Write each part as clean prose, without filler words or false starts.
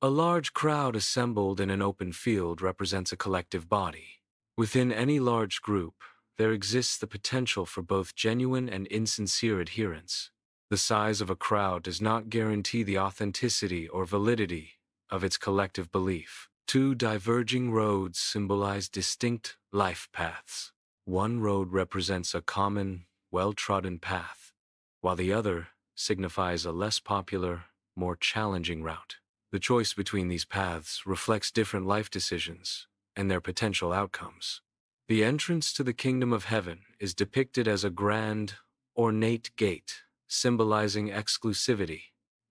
A large crowd assembled in an open field represents a collective body. Within any large group, there exists the potential for both genuine and insincere adherence. The size of a crowd does not guarantee the authenticity or validity of its collective belief. Two diverging roads symbolize distinct life paths. One road represents a common, well-trodden path, while the other signifies a less popular, more challenging route. The choice between these paths reflects different life decisions and their potential outcomes. The entrance to the kingdom of heaven is depicted as a grand, ornate gate, symbolizing exclusivity.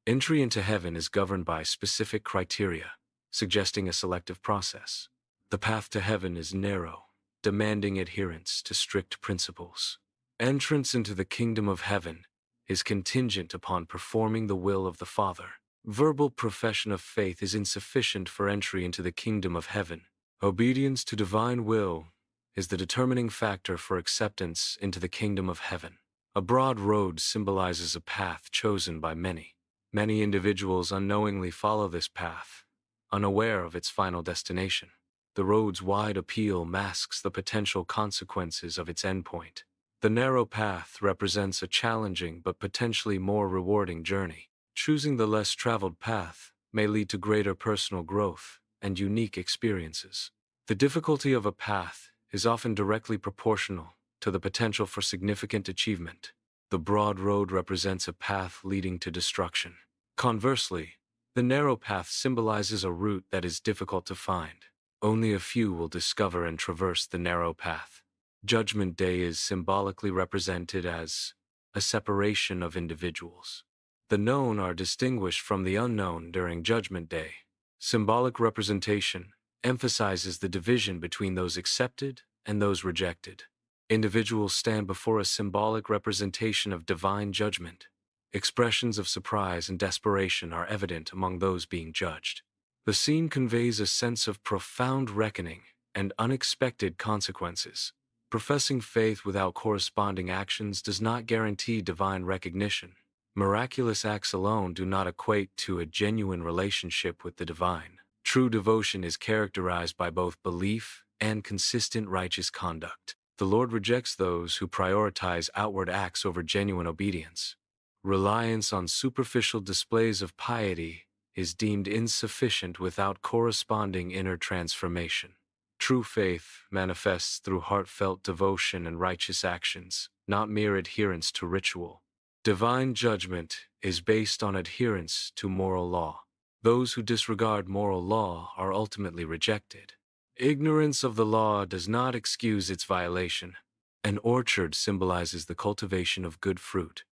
Entry into heaven is governed by specific criteria, suggesting a selective process. The path to heaven is narrow, demanding adherence to strict principles. Entrance into the kingdom of heaven is contingent upon performing the will of the Father. Verbal profession of faith is insufficient for entry into the kingdom of heaven. Obedience to divine will is the determining factor for acceptance into the kingdom of heaven. A broad road symbolizes a path chosen by many. Many individuals unknowingly follow this path, unaware of its final destination. The road's wide appeal masks the potential consequences of its endpoint. The narrow path represents a challenging but potentially more rewarding journey. Choosing the less traveled path may lead to greater personal growth and unique experiences. The difficulty of a path is often directly proportional to the potential for significant achievement. The broad road represents a path leading to destruction. Conversely, the narrow path symbolizes a route that is difficult to find. Only a few will discover and traverse the narrow path. Judgment Day is symbolically represented as a separation of individuals. The known are distinguished from the unknown during Judgment Day. Symbolic representation emphasizes the division between those accepted and those rejected. Individuals stand before a symbolic representation of divine judgment. Expressions of surprise and desperation are evident among those being judged. The scene conveys a sense of profound reckoning and unexpected consequences. Professing faith without corresponding actions does not guarantee divine recognition. Miraculous acts alone do not equate to a genuine relationship with the divine. True devotion is characterized by both belief and consistent righteous conduct. The Lord rejects those who prioritize outward acts over genuine obedience. Reliance on superficial displays of piety is deemed insufficient without corresponding inner transformation. True faith manifests through heartfelt devotion and righteous actions, not mere adherence to ritual. Divine judgment is based on adherence to moral law. Those who disregard moral law are ultimately rejected. Ignorance of the law does not excuse its violation. An orchard symbolizes the cultivation of good fruit,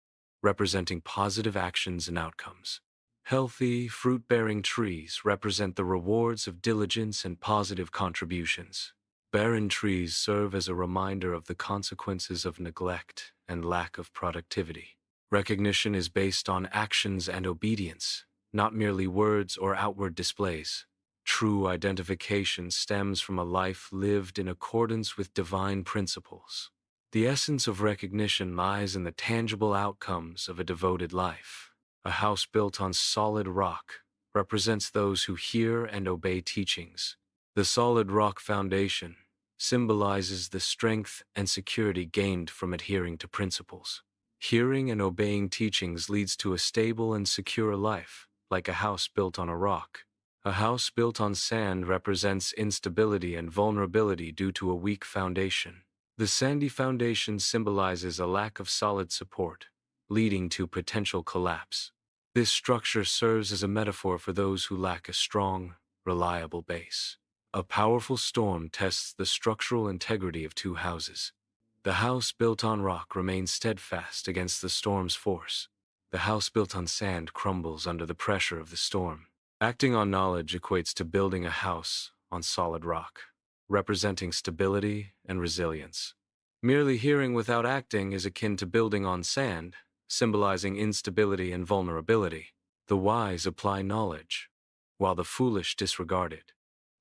representing positive actions and outcomes. Healthy, fruit-bearing trees represent the rewards of diligence and positive contributions. Barren trees serve as a reminder of the consequences of neglect and lack of productivity. Recognition is based on actions and obedience, not merely words or outward displays. True identification stems from a life lived in accordance with divine principles. The essence of recognition lies in the tangible outcomes of a devoted life. A house built on solid rock represents those who hear and obey teachings. The solid rock foundation symbolizes the strength and security gained from adhering to principles. Hearing and obeying teachings leads to a stable and secure life, like a house built on a rock. A house built on sand represents instability and vulnerability due to a weak foundation. The sandy foundation symbolizes a lack of solid support, leading to potential collapse. This structure serves as a metaphor for those who lack a strong, reliable base. A powerful storm tests the structural integrity of two houses. The house built on rock remains steadfast against the storm's force. The house built on sand crumbles under the pressure of the storm. Acting on knowledge equates to building a house on solid rock, representing stability and resilience. Merely hearing without acting is akin to building on sand, symbolizing instability and vulnerability. The wise apply knowledge, while the foolish disregard it,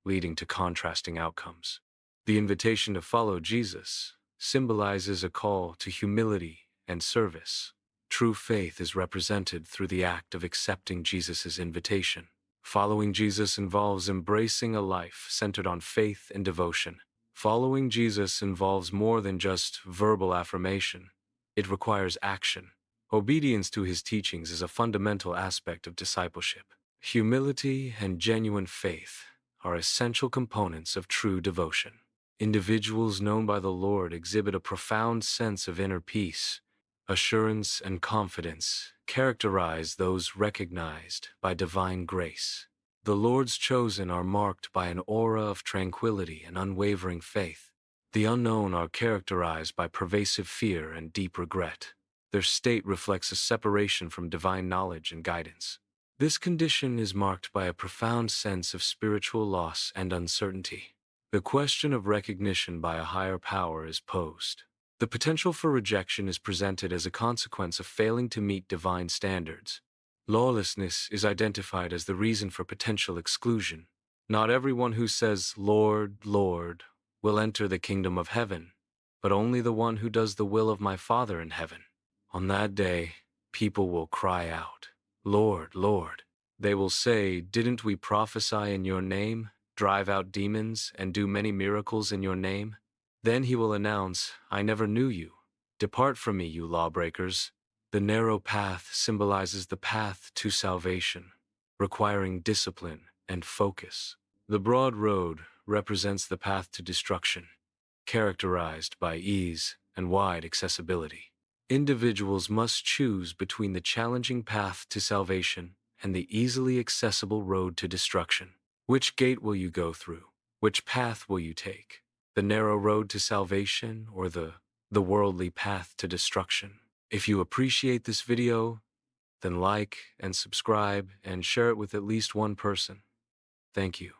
leading to contrasting outcomes. The invitation to follow Jesus symbolizes a call to humility and service. True faith is represented through the act of accepting Jesus' invitation. Following Jesus involves embracing a life centered on faith and devotion. Following Jesus involves more than just verbal affirmation. It requires action. Obedience to his teachings is a fundamental aspect of discipleship. Humility and genuine faith are essential components of true devotion. Individuals known by the Lord exhibit a profound sense of inner peace. Assurance and confidence characterize those recognized by divine grace. The Lord's chosen are marked by an aura of tranquility and unwavering faith. The unknown are characterized by pervasive fear and deep regret. Their state reflects a separation from divine knowledge and guidance. This condition is marked by a profound sense of spiritual loss and uncertainty. The question of recognition by a higher power is posed. The potential for rejection is presented as a consequence of failing to meet divine standards. Lawlessness is identified as the reason for potential exclusion. Not everyone who says, "Lord, Lord," will enter the kingdom of heaven, but only the one who does the will of my Father in heaven. On that day, people will cry out, "Lord, Lord." They will say, "Didn't we prophesy in your name, drive out demons, and do many miracles in your name?" Then he will announce, "I never knew you. Depart from me, you lawbreakers." The narrow path symbolizes the path to salvation, requiring discipline and focus. The broad road represents the path to destruction, characterized by ease and wide accessibility. Individuals must choose between the challenging path to salvation and the easily accessible road to destruction. Which gate will you go through? Which path will you take? The narrow road to salvation or the worldly path to destruction? If you appreciate this video, then like and subscribe and share it with at least one person. Thank you.